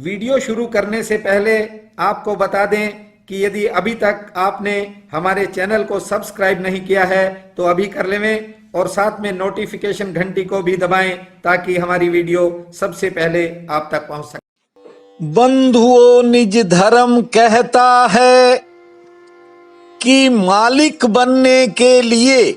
Video शुरू करने से पहले आपको बता दें कि यदि अभी तक आपने हमारे चैनल को सब्सक्राइब नहीं किया है तो अभी कर लें और साथ में नोटिफिकेशन घंटी को भी दबाएं ताकि हमारी वीडियो सबसे पहले आप तक पहुंच सके। बंधुओं, निज धर्म कहता है कि मालिक बनने के लिए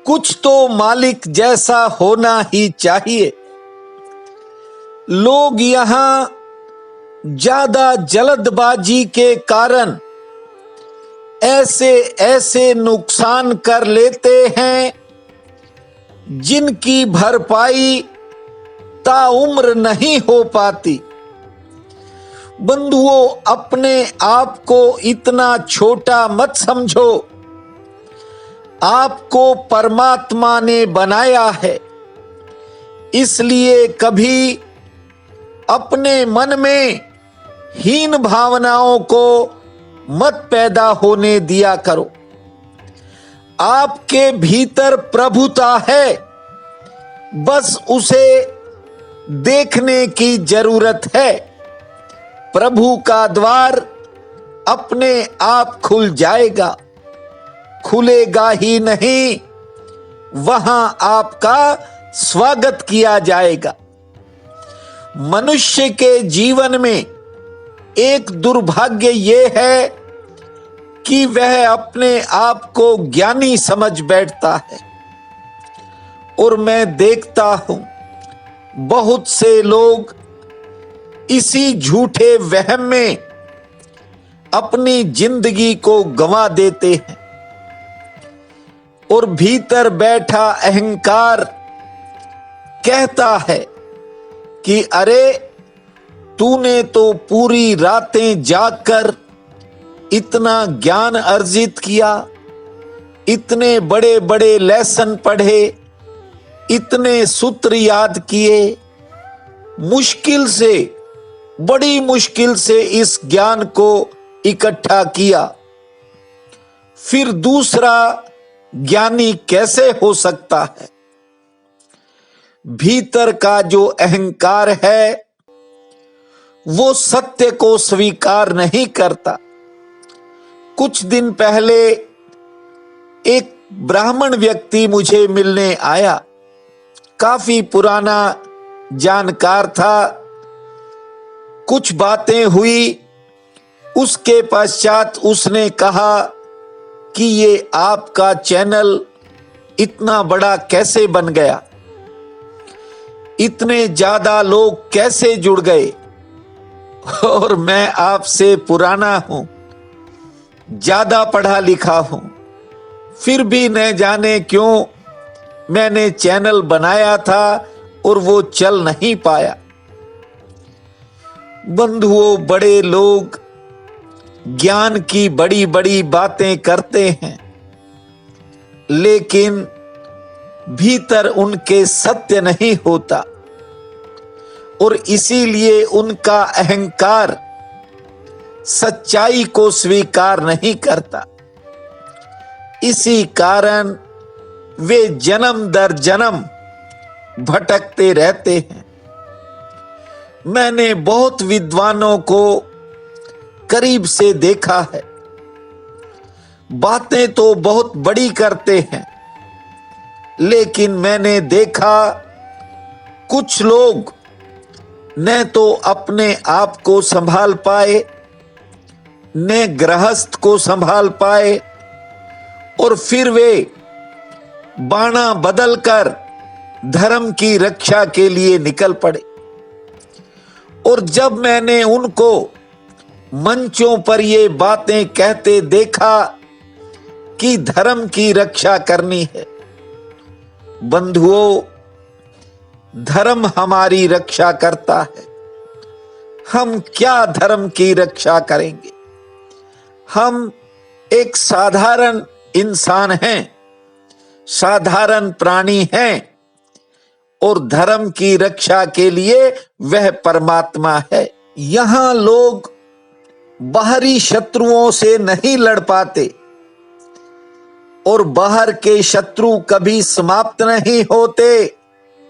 कुछ तो मालिक जैसा होना ही चाहिए। लोग यहां ज्यादा जल्दबाजी के कारण ऐसे ऐसे नुकसान कर लेते हैं जिनकी भरपाई ताउम्र नहीं हो पाती। बंधुओं, अपने आप को इतना छोटा मत समझो। आपको परमात्मा ने बनाया है, इसलिए कभी अपने मन में हीन भावनाओं को मत पैदा होने दिया करो। आपके भीतर प्रभुता है, बस उसे देखने की जरूरत है। प्रभु का द्वार अपने आप खुल जाएगा, खुलेगा ही नहीं, वहां आपका स्वागत किया जाएगा। मनुष्य के जीवन में एक दुर्भाग्य ये है कि वह अपने आप को ज्ञानी समझ बैठता है और मैं देखता हूं बहुत से लोग इसी झूठे वहम में अपनी जिंदगी को गंवा देते हैं और भीतर बैठा अहंकार कहता है कि अरे, तूने तो पूरी रातें जागकर इतना ज्ञान अर्जित किया, इतने बड़े बड़े लेसन पढ़े, इतने सूत्र याद किए, मुश्किल से, बड़ी मुश्किल से इस ज्ञान को इकट्ठा किया, फिर दूसरा ज्ञानी कैसे हो सकता है? भीतर का जो अहंकार है वो सत्य को स्वीकार नहीं करता। कुछ दिन पहले एक ब्राह्मण व्यक्ति मुझे मिलने आया, काफी पुराना जानकार था। कुछ बातें हुई, उसके पश्चात उसने कहा कि ये आपका चैनल इतना बड़ा कैसे बन गया, इतने ज्यादा लोग कैसे जुड़ गए, और मैं आपसे पुराना हूं, ज्यादा पढ़ा लिखा हूं, फिर भी न जाने क्यों मैंने चैनल बनाया था और वो चल नहीं पाया। बंधुओं, बड़े लोग ज्ञान की बड़ी बड़ी बातें करते हैं, लेकिन भीतर उनके सत्य नहीं होता और इसीलिए उनका अहंकार सच्चाई को स्वीकार नहीं करता। इसी कारण वे जन्म दर जन्म भटकते रहते हैं। मैंने बहुत विद्वानों को करीब से देखा है, बातें तो बहुत बड़ी करते हैं, लेकिन मैंने देखा कुछ लोग न तो अपने आप को संभाल पाए, न गृहस्थ को संभाल पाए, और फिर वे बाणा बदलकर धर्म की रक्षा के लिए निकल पड़े। और जब मैंने उनको मंचों पर ये बातें कहते देखा कि धर्म की रक्षा करनी है, बंधुओं, धर्म हमारी रक्षा करता है। हम क्या धर्म की रक्षा करेंगे? हम एक साधारण इंसान हैं, साधारण प्राणी हैं, और धर्म की रक्षा के लिए वह परमात्मा है। यहां लोग बाहरी शत्रुओं से नहीं लड़ पाते और बाहर के शत्रु कभी समाप्त नहीं होते,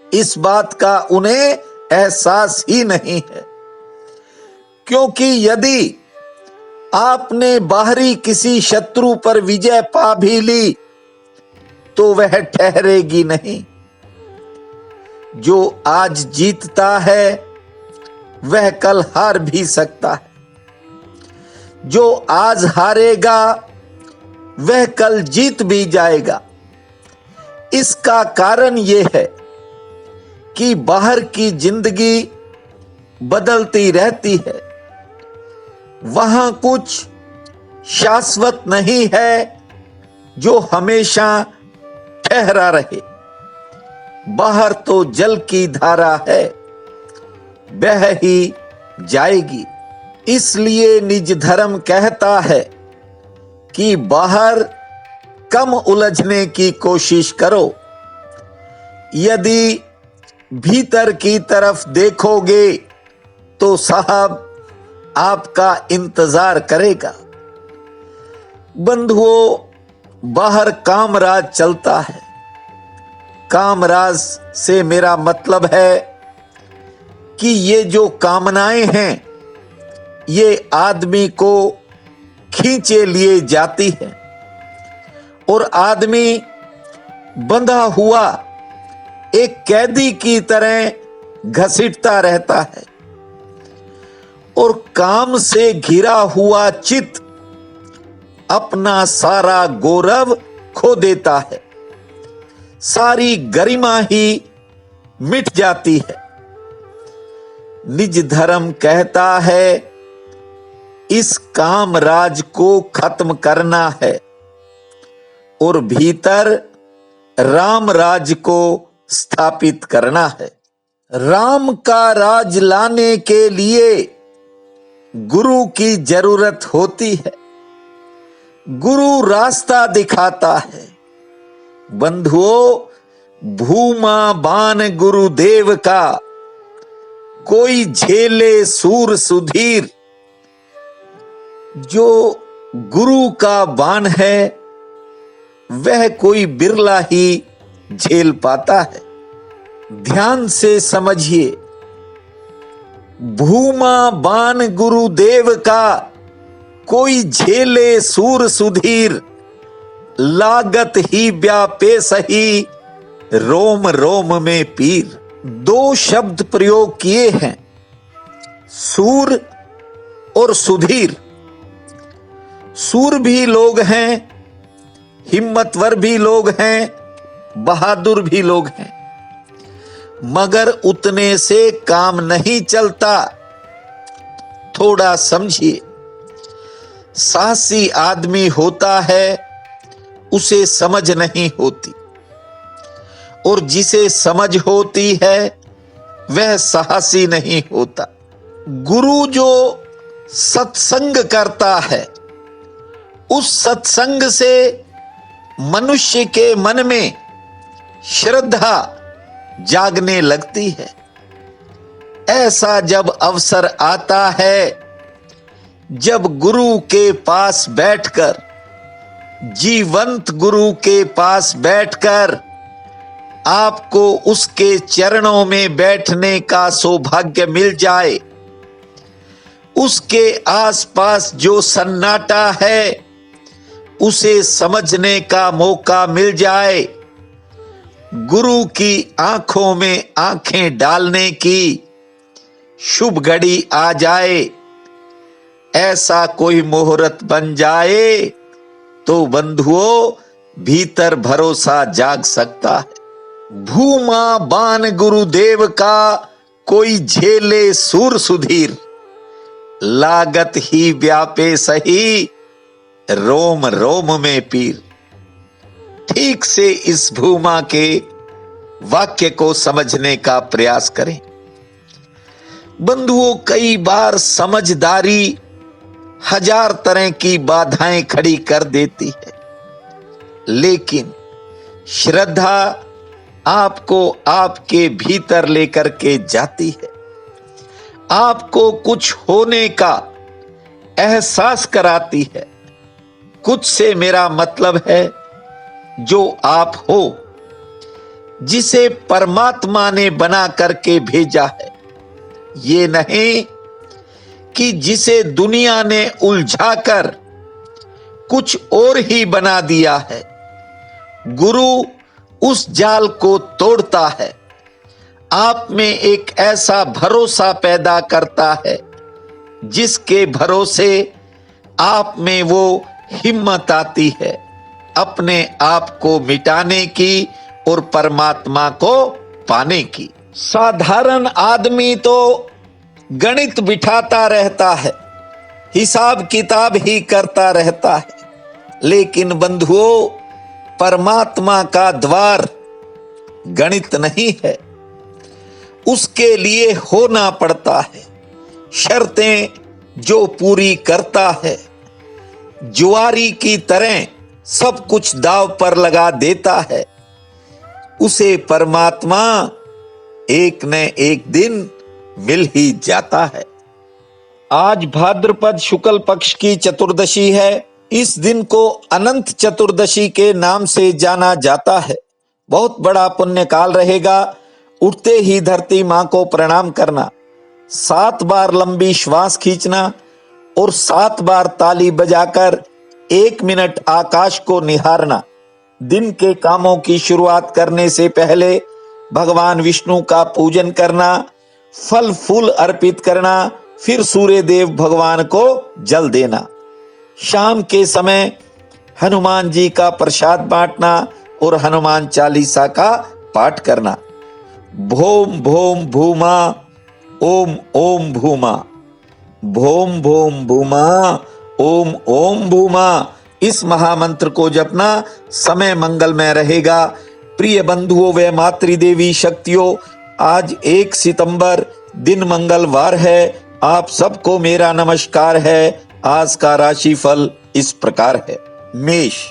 इस बात का उन्हें एहसास ही नहीं है। क्योंकि यदि आपने बाहरी किसी शत्रु पर विजय पा भी ली तो वह ठहरेगी नहीं। जो आज जीतता है वह कल हार भी सकता है, जो आज हारेगा वह कल जीत भी जाएगा। इसका कारण यह है कि बाहर की जिंदगी बदलती रहती है, वहां कुछ शाश्वत नहीं है जो हमेशा ठहरा रहे। बाहर तो जल की धारा है, बह ही जाएगी। इसलिए निज धर्म कहता है कि बाहर कम उलझने की कोशिश करो। यदि भीतर की तरफ देखोगे तो साहब आपका इंतजार करेगा। बंधुओं, बाहर कामराज चलता है। कामराज से मेरा मतलब है कि ये जो कामनाएं हैं ये आदमी को खींचे लिए जाती है और आदमी बंधा हुआ एक कैदी की तरह घसीटता रहता है और काम से घिरा हुआ चित्त अपना सारा गौरव खो देता है, सारी गरिमा ही मिट जाती है। निज धर्म कहता है इस कामराज को खत्म करना है और भीतर राम राज को स्थापित करना है। राम का राज लाने के लिए गुरु की जरूरत होती है। गुरु रास्ता दिखाता है। बंधुओं, भूमा बान गुरुदेव का, कोई झेले सूर सुधीर। जो गुरु का बाण है वह कोई बिरला ही झेल पाता है। ध्यान से समझिए, भूमा बाण गुरुदेव का, कोई झेले सूर सुधीर। लागत ही व्यापे सही, रोम रोम में पीर। दो शब्द प्रयोग किए हैं, सूर और सुधीर। सूर भी लोग हैं, हिम्मतवर भी लोग हैं, बहादुर भी लोग हैं, मगर उतने से काम नहीं चलता। थोड़ा समझिए, साहसी आदमी होता है उसे समझ नहीं होती और जिसे समझ होती है वह साहसी नहीं होता। गुरु जो सत्संग करता है उस सत्संग से मनुष्य के मन में श्रद्धा जागने लगती है। ऐसा जब अवसर आता है, जब गुरु के पास बैठकर, जीवंत गुरु के पास बैठकर आपको उसके चरणों में बैठने का सौभाग्य मिल जाए, उसके आसपास जो सन्नाटा है उसे समझने का मौका मिल जाए, गुरु की आंखों में आंखें डालने की शुभ घड़ी आ जाए, ऐसा कोई मुहूर्त बन जाए तो बंधुओं भीतर भरोसा जाग सकता है। भूमा बान गुरुदेव का, कोई झेले सूर सुधीर। लागत ही व्यापे सही, रोम रोम में पीर। ठीक से इस भूमा के वाक्य को समझने का प्रयास करें। बंधुओं, कई बार समझदारी हजार तरह की बाधाएं खड़ी कर देती है, लेकिन श्रद्धा आपको आपके भीतर लेकर के जाती है, आपको कुछ होने का एहसास कराती है। कुछ से मेरा मतलब है जो आप हो, जिसे परमात्मा ने बना करके भेजा है। ये नहीं कि जिसे दुनिया ने उलझाकर कुछ और ही बना दिया है, गुरु उस जाल को तोड़ता है, आप में एक ऐसा भरोसा पैदा करता है जिसके भरोसे आप में वो हिम्मत आती है अपने आप को मिटाने की और परमात्मा को पाने की। साधारण आदमी तो गणित बिठाता रहता है, हिसाब किताब ही करता रहता है, लेकिन बंधुओं, परमात्मा का द्वार गणित नहीं है, उसके लिए होना पड़ता है। शर्तें जो पूरी करता है, जुआरी की तरह सब कुछ दांव पर लगा देता है, उसे परमात्मा एक न एक दिन मिल ही जाता है। आज भाद्रपद शुक्ल पक्ष की चतुर्दशी है। इस दिन को अनंत चतुर्दशी के नाम से जाना जाता है। बहुत बड़ा पुण्य काल रहेगा। उठते ही धरती मां को प्रणाम करना, 7 बार लंबी श्वास खींचना और 7 बार ताली बजाकर 1 मिनट आकाश को निहारना। दिन के कामों की शुरुआत करने से पहले भगवान विष्णु का पूजन करना, फल फूल अर्पित करना, फिर सूर्य देव भगवान को जल देना। शाम के समय हनुमान जी का प्रसाद बांटना और हनुमान चालीसा का पाठ करना। भोम भोम भूमा ओम ओम भूमा, भोम भोम भूमा ओम ओम भूमा, इस महामंत्र को जपना समय मंगलमय रहेगा। प्रिय बंधुओं व मातृदेवी शक्तियों, आज 1 सितंबर दिन मंगलवार है। आप सबको मेरा नमस्कार है। आज का राशिफल इस प्रकार है। मेष,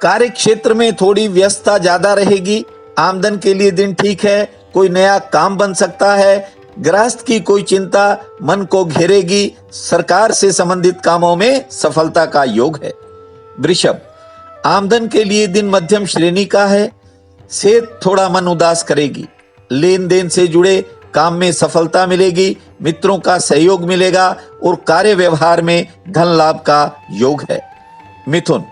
कार्य क्षेत्र में थोड़ी व्यस्तता ज्यादा रहेगी। आमदन के लिए दिन ठीक है। कोई नया काम बन सकता है। गृहस्थ की कोई चिंता मन को घेरेगी। सरकार से संबंधित कामों में सफलता का योग है। वृषभ, आमदन के लिए दिन मध्यम श्रेणी का है। सेहत थोड़ा मन उदास करेगी। लेन देन से जुड़े काम में सफलता मिलेगी। मित्रों का सहयोग मिलेगा और कार्य व्यवहार में धन लाभ का योग है। मिथुन,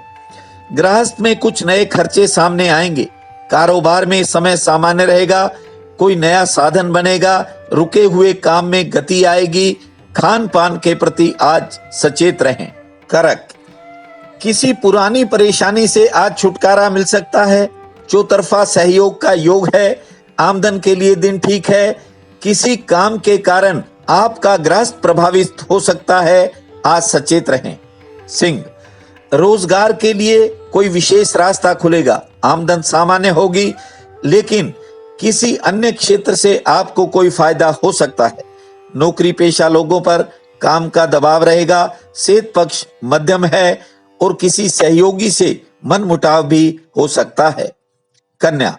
गृहस्थ में कुछ नए खर्चे सामने आएंगे। कारोबार में समय सामान्य रहेगा। कोई नया साधन बनेगा। रुके हुए काम में गति आएगी। खान पान के प्रति आज सचेत रहें। कर्क, किसी पुरानी परेशानी से आज छुटकारा मिल सकता है। चौतरफा सहयोग का योग है। आमदन के लिए दिन ठीक है। किसी काम के कारण आपका गृहस्थ प्रभावित हो सकता है। आज सचेत रहें। सिंह, रोजगार के लिए कोई विशेष रास्ता खुलेगा। आमदन सामान्य होगी, लेकिन किसी अन्य क्षेत्र से आपको कोई फायदा हो सकता है। नौकरी पेशा लोगों पर काम का दबाव रहेगा। सेहत पक्ष मध्यम है और किसी सहयोगी से मनमुटाव भी हो सकता है। कन्या,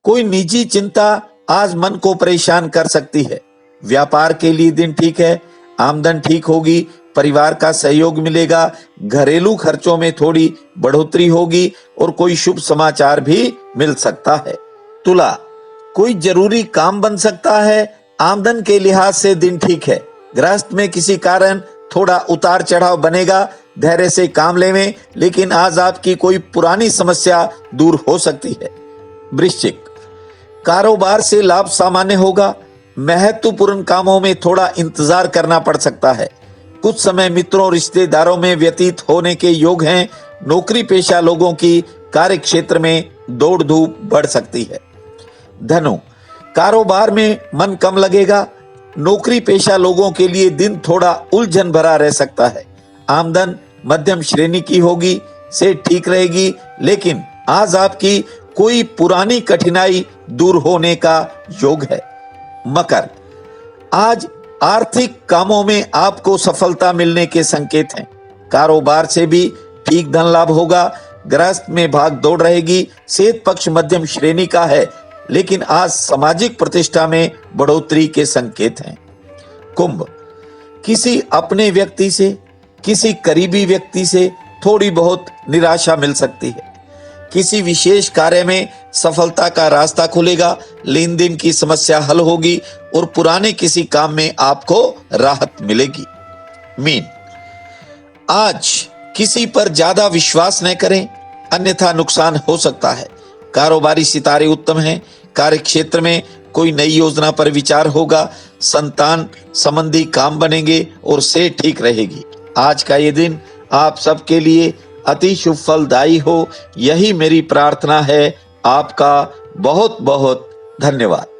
कोई निजी चिंता आज मन को परेशान कर सकती है। व्यापार के लिए दिन ठीक है। आमदन ठीक होगी। परिवार का सहयोग मिलेगा। घरेलू खर्चों में थोड़ी बढ़ोतरी होगी और कोई शुभ समाचार भी मिल सकता है। तुला, कोई जरूरी काम बन सकता है। आमदन के लिहाज से दिन ठीक है। गृहस्थ में किसी कारण थोड़ा उतार चढ़ाव बनेगा। धैर्य से काम लेवें, लेकिन आज आपकी कोई पुरानी समस्या दूर हो सकती है। वृश्चिक, कारोबार से लाभ सामान्य होगा। महत्वपूर्ण कामों में थोड़ा इंतजार करना पड़ सकता है। कुछ समय मित्रों और रिश्तेदारों में व्यतीत होने के योग हैं। नौकरी पेशा लोगों की कार्य क्षेत्र में दौड़ धूप बढ़ सकती है। धनु, कारोबार में मन कम लगेगा। नौकरी पेशा लोगों के लिए दिन थोड़ा उलझन भरा रह सकता है। आमदन मध्यम श्रेणी की होगी। सेहत ठीक रहेगी, लेकिन आज आपकी कोई पुरानी कठिनाई दूर होने का योग है। मकर, आज आर्थिक कामों में आपको सफलता मिलने के संकेत हैं। कारोबार से भी ठीक धन लाभ होगा। गृहस्थ में भाग दौड़ रहेगी। सेहत पक्ष मध्यम श्रेणी का है, लेकिन आज सामाजिक प्रतिष्ठा में बढ़ोतरी के संकेत हैं। कुंभ, किसी अपने व्यक्ति से, किसी करीबी व्यक्ति से थोड़ी बहुत निराशा मिल सकती है। किसी विशेष कार्य में सफलता का रास्ता खुलेगा। लेन देन की समस्या हल होगी और पुराने किसी काम में आपको राहत मिलेगी। मीन। आज किसी पर ज्यादा विश्वास न करें, अन्यथा नुकसान हो सकता है। कारोबारी सितारे उत्तम हैं। कार्य क्षेत्र में कोई नई योजना पर विचार होगा। संतान संबंधी काम बनेंगे और सेहत ठीक रहेगी। आज का ये दिन आप सबके लिए अति शुभ फलदायी हो, यही मेरी प्रार्थना है। आपका बहुत बहुत धन्यवाद।